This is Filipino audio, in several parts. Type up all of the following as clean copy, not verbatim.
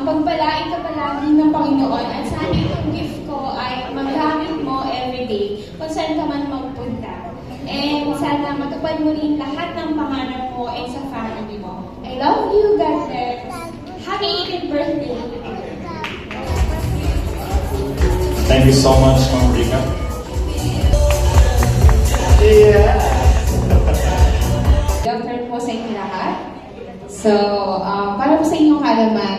pagpalain ka palagi ng Panginoon at sana itong gift ko ay magamit mo everyday kung saan ka man magpunta. And sana matupad mo rin lahat ng pangarap mo and sa family mo. I love you, God bless. Happy 18th birthday. Thank you so much, Ma'am Rika. Yeah. Doctor po sa inyo lahat. So, para po sa inyong kaalaman,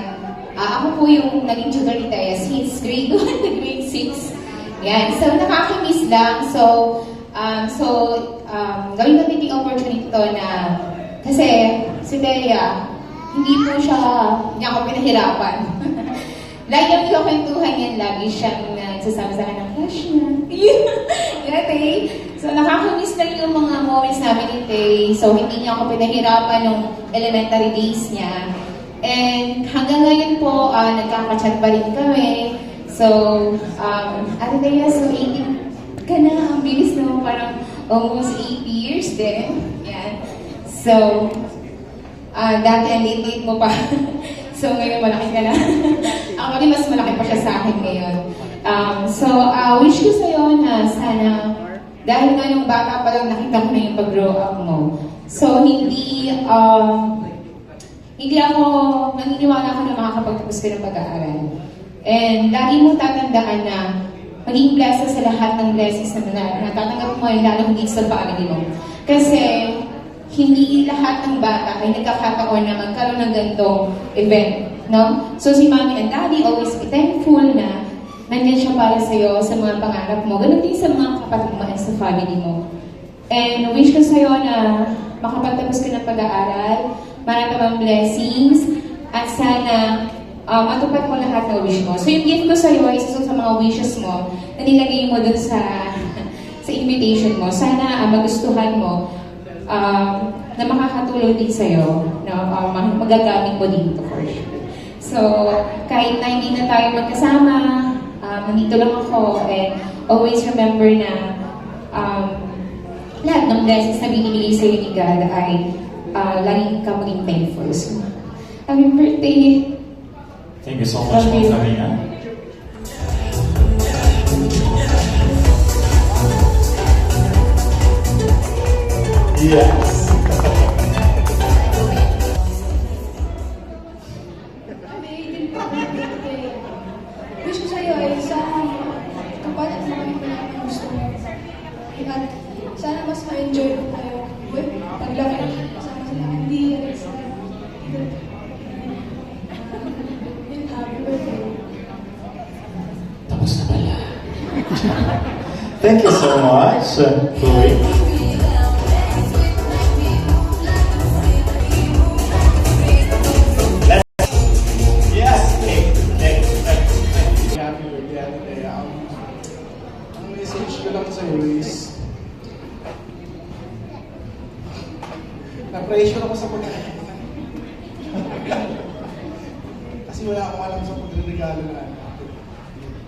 ako po yung naging tutor ni Taya since grade 1 to grade 6. Yan. So, nakakamiss lang. So, gawin natin yung opportunity to na kasi si Taya, hindi ako pinahirapan. Lagi yung kwentuhan yan, lagi siyang nagsasama sa akin ng crush niya. Grabe. So, nakakamiss lang yung mga moments namin ni Tay. So, hindi niya ako pinahirapan nung elementary days niya. And hanggang ngayon po, nagkaka-chat pa rin kami. So, Ate Thea, so 18 ka na. Ang bilis naman, parang almost 8 years din. Yan. So, dati ang late mo pa. So, ngayon malaki ka na. Ako rin mas malaki pa siya sa akin ngayon. Wish ko sa'yo na sana, dahil nga nung bata pa lang nakita ko na yung pag-grow up mo. So, hindi ako, naniniwala ko na makakapagtapos ka ng pag-aaral. And lagi mo tatandaan na maging blessed sa lahat ng blessings na natatanggap mo ay lalo hindi sa family mo. Kasi, hindi lahat ng bata ay nagkakataon na magkaroon ng ganitong event, no? So, si Mommy and Daddy always be thankful na nandiyan siya para sa'yo sa mga pangarap mo. Ganun din sa mga kapatid mo at sa family mo. And wish ko sa'yo na makapagtapos ka ng pag-aaral, maraming blessings, at sana matupad mo lahat ng wish mo. So yung gift ko sa'yo ay isa sa mga wishes mo na nilagay mo dun sa invitation mo. Sana magustuhan mo na makakatulong din sa'yo, no? Magagamit mo dito for sure. So kahit na hindi na tayo magkasama, nandito lang ako, and always remember na lahat ng blessings na binibigay sa'yo ni God ay laging ka maging thankful. So, happy birthday! Thank you so much, Ma'am Karina. Yes. Wish ko sa'yo ay sana kapal at marami ko na ang gusto mo. At sana mas ma-enjoy mo tayo. Paglaki, kasama sila Andy, Alexa. Happy birthday. Tapos na pala. Thank you so much, Chloe. Yes. Happy birthday, Ate Thea. Ang message ko lang sa'yo is na-pressure ako sa pagkain. Kasi wala akong alam sa pagregalo na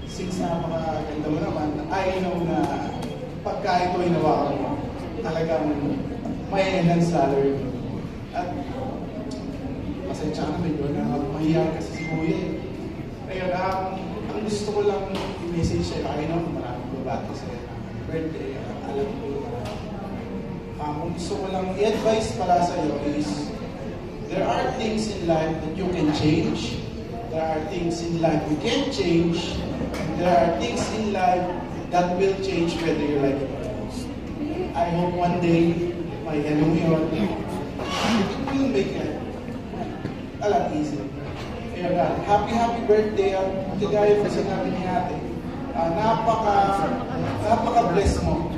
since napakaganda mo naman, I know na pagka ito ay nawakan mo, talagang may enhance salary. At pasensya ka na medyo na mahiya kasi si Kuya. Ngayon, ang gusto ko lang i-message sa'yo, I know maraming babati sa'yo na birthday, alam ko kung gusto ko lang i-advise pala sa'yo is there are things in life that you can change. There are things in life you can't change. There are things in life that will change whether you like it or not. I hope one day, may ganun yun, it will make it a lot easier. Ayun na, happy birthday at kagaya po sinabi ni ate, napaka-bless mo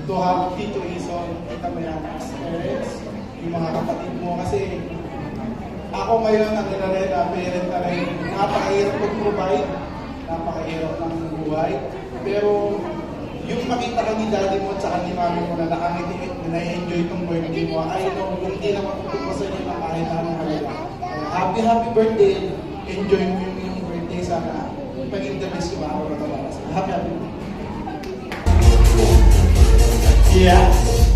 to have Tito Ison, Tita Mayana as parents, yung mga kapatid mo kasi ako ngayon ang parent na rin, napakahirap mag-provide, napakahirap ng buhay, pero yung makita ka ni daddy mo at saka ni mami mo na nakangiti, na na-enjoy itong birthday mo, I know yung hindi na matutupasan yun na kahit anong halaga. Happy birthday, enjoy mo yung birthday, sana paging the best yung araw na ito. Happy birthday. Yes.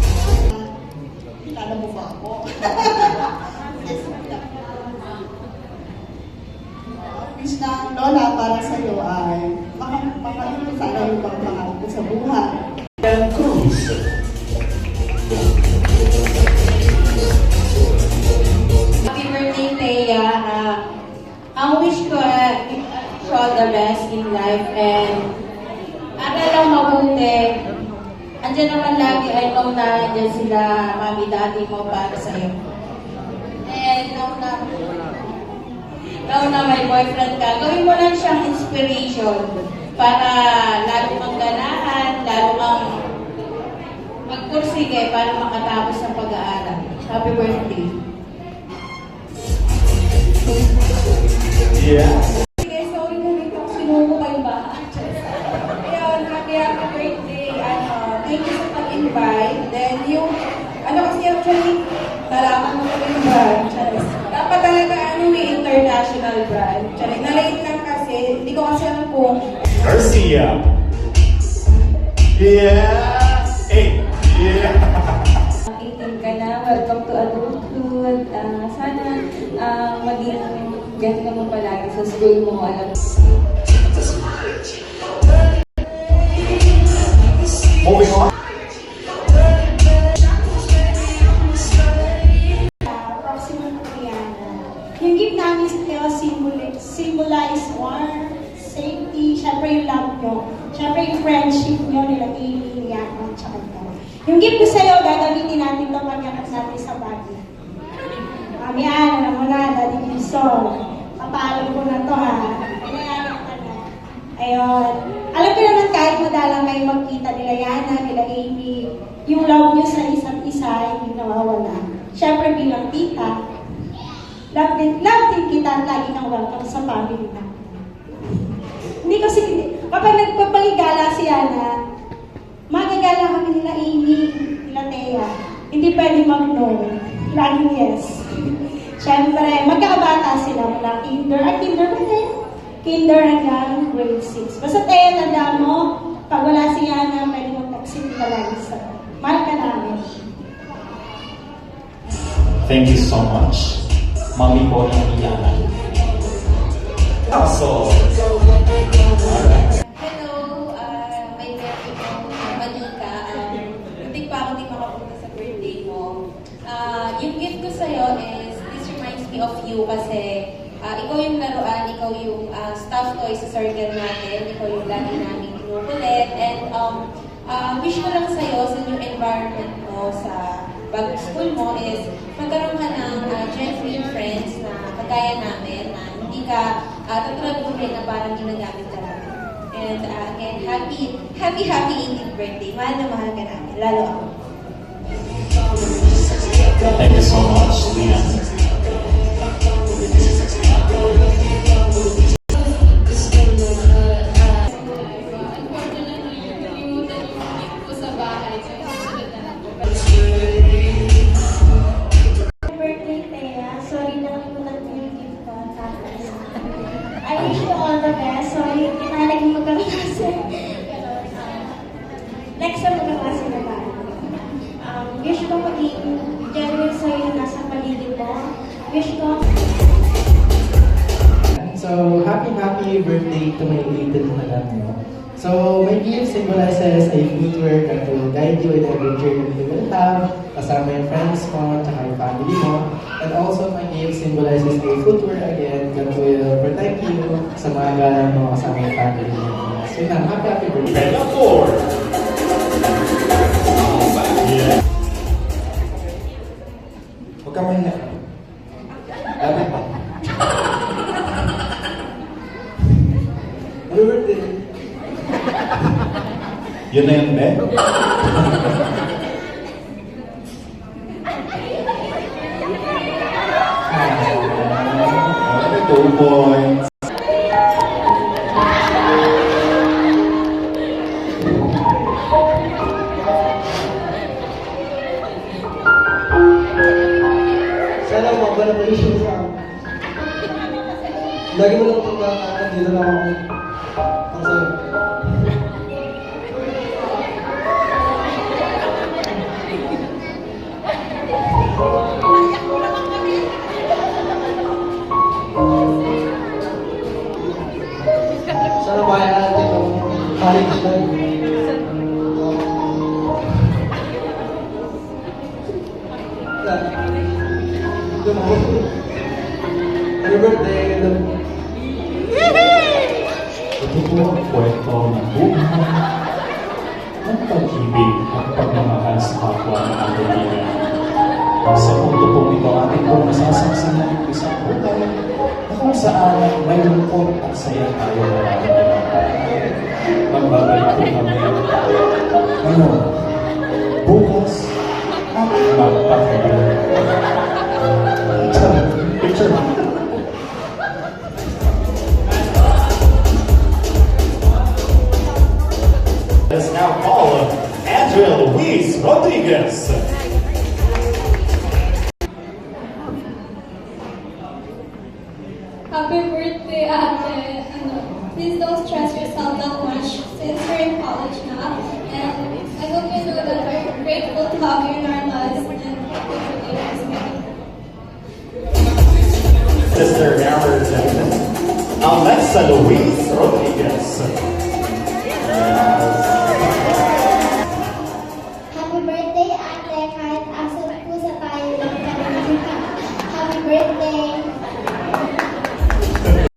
Kilala mo ba ako? wish ng lola para sa iyo ay makapalit sana yung mga pangarap mo sa buhay. And Cruz. Happy birthday, Thea. Ang wish ko, wish all the best in life and aral lang mabuti. Andiyan naman lagi, I know na andyan sila, mami, daddy mo para sa'yo. And now na may boyfriend ka, gawin mo lang siyang inspiration para lalo kang ganahan, lalo kang magpursige para makatapos ng pag-aaral. Happy birthday. Yeah. Sige, sorry na rin kung sinuko kayo ba? Ayun, happy birthday. Thank you sa pag-invite. Then yung, kasi actually, nalaman mo ko yung brand. Dapat talaga international brand. Na-late lang kasi, hindi ko kasi alam kung Garcia. Yeah. Hey. Yeah. 18 ka na, welcome to adulthood. Sana maging ganito ka mo palagi sa school mo. Moving on. Approximate Rihanna. Yung gift namin sa Teo symbolize warmth, safety, syempre yung love nyo. Syempre yung friendship nyo nila Amy, Rihanna, at saka ito. Yung gift ko sa'yo, gagamitin natin ito pagkakas natin sa bagay. Yan, alam mo na, Daddy Gibson. Papaalam ko na to ha. Kailangan ka na. Ayun. Alam ko naman kahit madalang kayo magkita nila Yana, nila Amy, yung love nyo sa isa't isa, hindi nawawala. Siyempre bilang tita, love din kita at lagi kang welcome sa family na. Hindi kasi, kapag nagpapagigala si Yana, magagala kami nila Amy, nila Thea. Hindi pwede mag-no. Laging yes. Siyempre, magkakabata sila mula kinder ba tayo? Kinder hanggang grade 6. Basta Thea, tanda mo, pag wala si Yana, pwede mag-taxit ka lang sa mahal ka namin. Thank you so much. Mami po ng iyanan. So, Hello, my birthday ko, Manika. Hindi pa ako di makapunta sa birthday mo. Yung gift ko sa'yo is, this reminds me of you kasi ikaw yung laruan, ikaw yung stuffed toy sa circle natin, ikaw yung lagi namin kinukulit, and wish ko lang sa'yo sa new environment mo sa bagong school mo is magkaroon ka ng genuine friends na kagaya namin, na hindi ka tatuladuhin na parang ginagamit ka namin. And again, happy 18th birthday. Mahal na mahal ka namin, lalo ako. thank you so much, Lian. Birthday, Thea. Sorry na kalimutan ko yung gift ko. I wish you all the best. Sorry, hindi na naging magkaklase. Next time magkaklase na tayo. Wish ko maging genuine sa'yo yung nasa paligid mo. Wish ko So, happy birthday to my little anak mo. So, my gift symbolizes a footwear that will guide you in every journey you will have, kasama yung friends mo, tsaka yung family mo. And also, my gift symbolizes a footwear again that will protect you sa mga galang mo kasama yung family mo. So, yun lang, happy birthday. Bella Ford. Yeah. Huwag ka mahiya. Dapat pa. Happy birthday. Yun na yun, Ben? Okay, 2 points. Sana mabala mo yung show sa akin. Lagi mo lang itong mga dito lang ako. Ang sa'yo. college life. Ito mo. Happy birthday. Ito po ang kwento ng buhay, ng pag-ibig at pagmamahal sa kapwa ng ating kaibigan. Sa punto po ito, ating po nasasaksanan ng isang buhay na kung saan may lungkot at saya tayo nararamdaman. Magbabalik po kami ngayon, bukas, at magpakailan. Picture mo. Let's now call Andrea Luis Rodriguez. Happy birthday, Ate. Please don't stress yourself that much since we're in college now. And I hope you know that we're grateful to have you in our lives and happy birthday, Sister Alexa Luis Rodriguez.